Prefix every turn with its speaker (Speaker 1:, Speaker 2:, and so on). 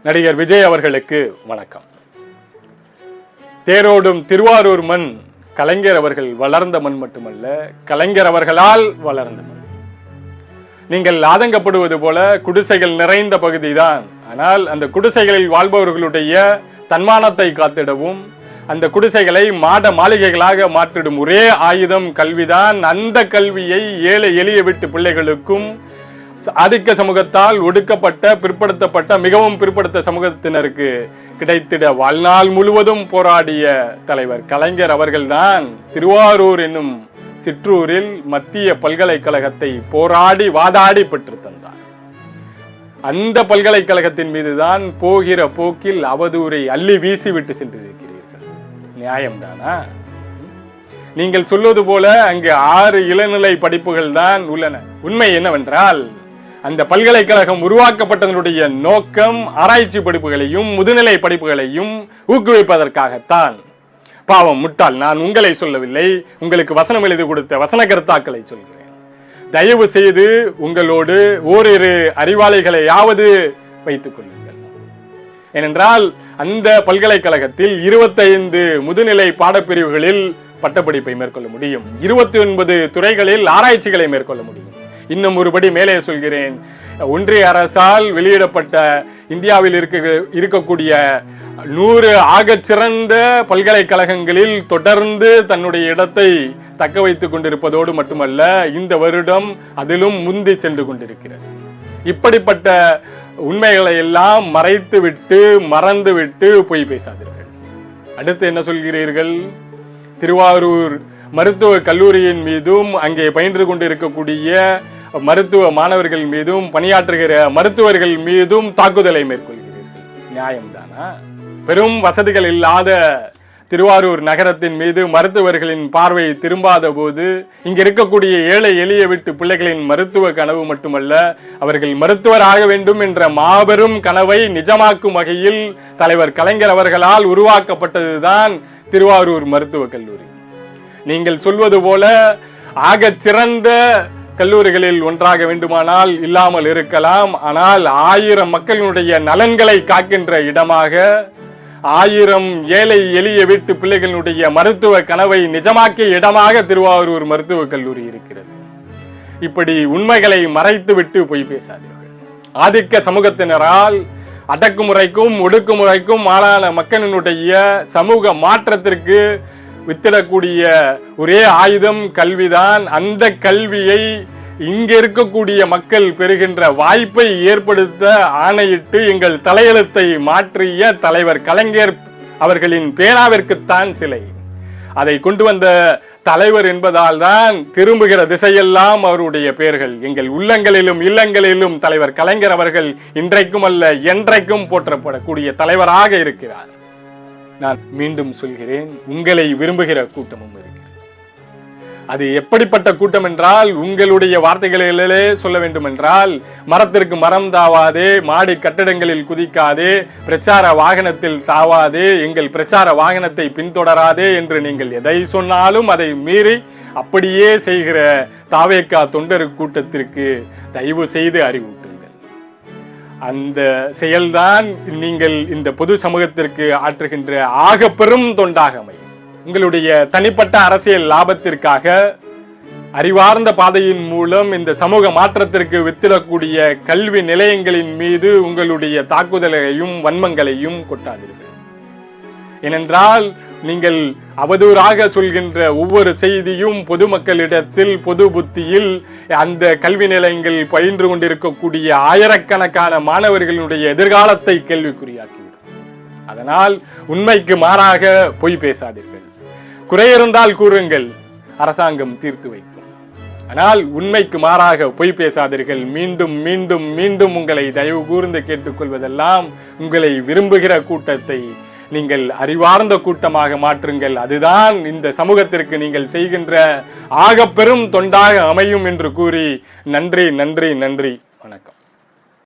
Speaker 1: நடிகர் விஜய் அவர்களுக்கு வணக்கம். தேரோடும் திருவாரூர் மண் கலைஞர் அவர்கள் வளர்ந்த மண் மட்டுமல்ல, கலைஞர் அவர்களால் வளர்ந்த மண். நீங்கள் ஆதங்கப்படுவது போல குடிசைகள் நிறைந்த பகுதிதான். ஆனால் அந்த குடிசைகளில் வாழ்பவர்களுடைய தன்மானத்தை காத்திடவும், அந்த குடிசைகளை மாட மாளிகைகளாக மாற்றிடும் ஒரே ஆயுதம் கல்விதான். அந்த கல்வியை ஏழை எளிய வீட்டு பிள்ளைகளுக்கும் ஆதிக்க சமூகத்தால் ஒடுக்கப்பட்ட பிற்படுத்தப்பட்ட மிகவும் பிற்படுத்த சமூகத்தினருக்கு கிடைத்திட வாழ்நாள் முழுவதும் போராடிய தலைவர் கலைஞர் அவர்கள்தான் திருவாரூர் என்னும் சிற்றூரில் மத்திய பல்கலைக்கழகத்தை போராடி வாதாடி பெற்று தந்தார். அந்த பல்கலைக்கழகத்தின் மீதுதான் போகிற போக்கில் அவதூறை அள்ளி வீசிவிட்டு சென்றிருக்கிறீர்கள். நியாயம்தானா? நீங்கள் சொல்வது போல அங்கு 6 இளநிலை படிப்புகள் தான் உள்ளன. உண்மை என்னவென்றால், அந்த பல்கலைக்கழகம் உருவாக்கப்பட்டதனுடைய நோக்கம் ஆராய்ச்சி படிப்புகளையும் முதுநிலை படிப்புகளையும் ஊக்குவிப்பதற்காகத்தான். பாவம் முட்டாள், நான் உங்களை சொல்லவில்லை, உங்களுக்கு வசனம் எழுதி கொடுத்த வசனகர்த்தாக்களை சொல்கிறேன். தயவு செய்து உங்களோடு ஓரிரு அறிவாளிகளையாவது வைத்துக் கொள்ளுங்கள். ஏனென்றால் அந்த பல்கலைக்கழகத்தில் 25 முதுநிலை பாடப்பிரிவுகளில் பட்டப்படிப்பை மேற்கொள்ள முடியும், 29 துறைகளில் ஆராய்ச்சிகளை மேற்கொள்ள முடியும். இன்னும் ஒருபடி மேலே சொல்கிறேன், ஒன்றிய அரசால் வெளியிடப்பட்ட இந்தியாவில் இருக்கக்கூடிய 100 ஆகச்சிறந்த பல்கலைக்கழகங்களில் தொடர்ந்து தன்னுடைய இடத்தை தக்க வைத்துக் கொண்டிருப்பதோடு மட்டுமல்ல, இந்த வருடம் அதிலும் முந்தி சென்று கொண்டிருக்கிறது. இப்படிப்பட்ட உண்மைகளை எல்லாம் மறைத்துவிட்டு மறந்துவிட்டு பொய் பேசாதீர்கள். அடுத்து என்ன சொல்கிறீர்கள்? திருவாரூர் மருத்துவ கல்லூரியின் மீதும் அங்கே பயின்று கொண்டிருக்கக்கூடிய மருத்துவ மாணவர்கள் மீதும் பணியாற்றுகிற மருத்துவர்கள் மீதும் தாக்குதலை மேற்கொள்கிறீர்கள். நியாயம்தானா? பெரும் வசதிகள் இல்லாத திருவாரூர் நகரத்தின் மீது மருத்துவர்களின் பார்வை திரும்பாத போது இங்க இருக்கக்கூடிய ஏழை எளிய வீட்டு பிள்ளைகளின் மருத்துவ கனவு மட்டுமல்ல, அவர்கள் மருத்துவர் ஆக வேண்டும் என்ற மாபெரும் கனவை நிஜமாக்கும் வகையில் தலைவர் கலைஞர் அவர்களால் உருவாக்கப்பட்டதுதான் திருவாரூர் மருத்துவக் கல்லூரி. நீங்கள் சொல்வது போல ஆக சிறந்த கல்லூரிகளில் ஒன்றாக வேண்டுமானால் இல்லாமல் இருக்கலாம். ஆனால் 1000 மக்களுடைய நலன்களை காக்கின்ற இடமாக, 1000 ஏழை எளிய வீட்டு பிள்ளைகளுடைய மருத்துவ கனவை நிஜமாக்கிய இடமாக திருவாரூர் மருத்துவக் கல்லூரி இருக்கிறது. இப்படி உண்மைகளை மறைத்துவிட்டு பொய் பேசாதீர்கள். ஆதிக்க சமூகத்தினரால் அடக்குமுறைக்கும் ஒடுக்குமுறைக்கும் ஆளான மக்களினுடைய சமூக மாற்றத்திற்கு வித்திடக்கூடிய ஒரே ஆயுதம் கல்விதான். அந்த கல்வியை இங்க இருக்கக்கூடிய மக்கள் பெறுகின்ற வாய்ப்பை ஏற்படுத்த ஆணையிட்டு எங்கள் தலையெழுத்தை மாற்றிய தலைவர் கலைஞர் அவர்களின் பேனாவிற்குத்தான் சிலை. அதை கொண்டு வந்த தலைவர் என்பதால் தான் திரும்புகிற திசையெல்லாம் அவருடைய பெயர்கள். எங்கள் உள்ளங்களிலும் இல்லங்களிலும் தலைவர் கலைஞர் அவர்கள் இன்றைக்கும் அல்ல என்றைக்கும் போற்றப்படக்கூடிய தலைவராக இருக்கிறார். நான் மீண்டும் சொல்கிறேன், உங்களை விரும்புகிற கூட்டமும் இருக்கிறது. அது எப்படிப்பட்ட கூட்டம் என்றால், உங்களுடைய வார்த்தைகளிலே சொல்ல வேண்டும் என்றால், மரத்திற்கு மரம் தாவாதே, மாடி கட்டிடங்களில் குதிக்காதே, பிரச்சார வாகனத்தில் தாவாதே, எங்கள் பிரச்சார வாகனத்தை பின்தொடராதே என்று நீங்கள் எதை சொன்னாலும் அதை மீறி அப்படியே செய்கிற தாவேகா தொண்டர் கூட்டத்திற்கு தயவு செய்து அறிவூட்டுங்கள். அந்த செயல்தான் நீங்கள் இந்த பொது சமூகத்திற்கு ஆற்றுகின்ற ஆக பெரும் தொண்டாக அமையும். உங்களுடைய தனிப்பட்ட அரசியல் லாபத்திற்காக அறிவார்ந்த பாதையின் மூலம் இந்த சமூக மாற்றத்திற்கு வித்திடக்கூடிய கல்வி நிலையங்களின் மீது உங்களுடைய தாக்குதலையும் வன்மங்களையும் கொட்டாதீர்கள். ஏனென்றால் நீங்கள் அவதூறாக சொல்கின்ற ஒவ்வொரு செய்தியும் பொதுமக்களிடத்தில் பொது புத்தியில் அந்த கல்வி நிலையங்கள் பயின்று கொண்டிருக்கக்கூடிய ஆயிரக்கணக்கான மாணவர்களுடைய எதிர்காலத்தை கேள்விக்குறியாக்கிவிடும். அதனால் உண்மைக்கு மாறாக பொய் பேசாதீர்கள். குறை இருந்தால் கூறுங்கள், அரசாங்கம் தீர்த்து வைக்கும். ஆனால் உண்மைக்கு மாறாக பொய் பேசாதீர்கள். மீண்டும் மீண்டும் மீண்டும் உங்களை தயவு கூர்ந்து கேட்டுக்கொள்வதெல்லாம், உங்களை விரும்புகிற கூட்டத்தை நீங்கள் அறிவார்ந்த கூட்டமாக மாற்றுங்கள். அதுதான் இந்த சமூகத்திற்கு நீங்கள் செய்கின்ற ஆக பெரும் தொண்டாக அமையும் என்று கூறி நன்றி நன்றி நன்றி. வணக்கம்.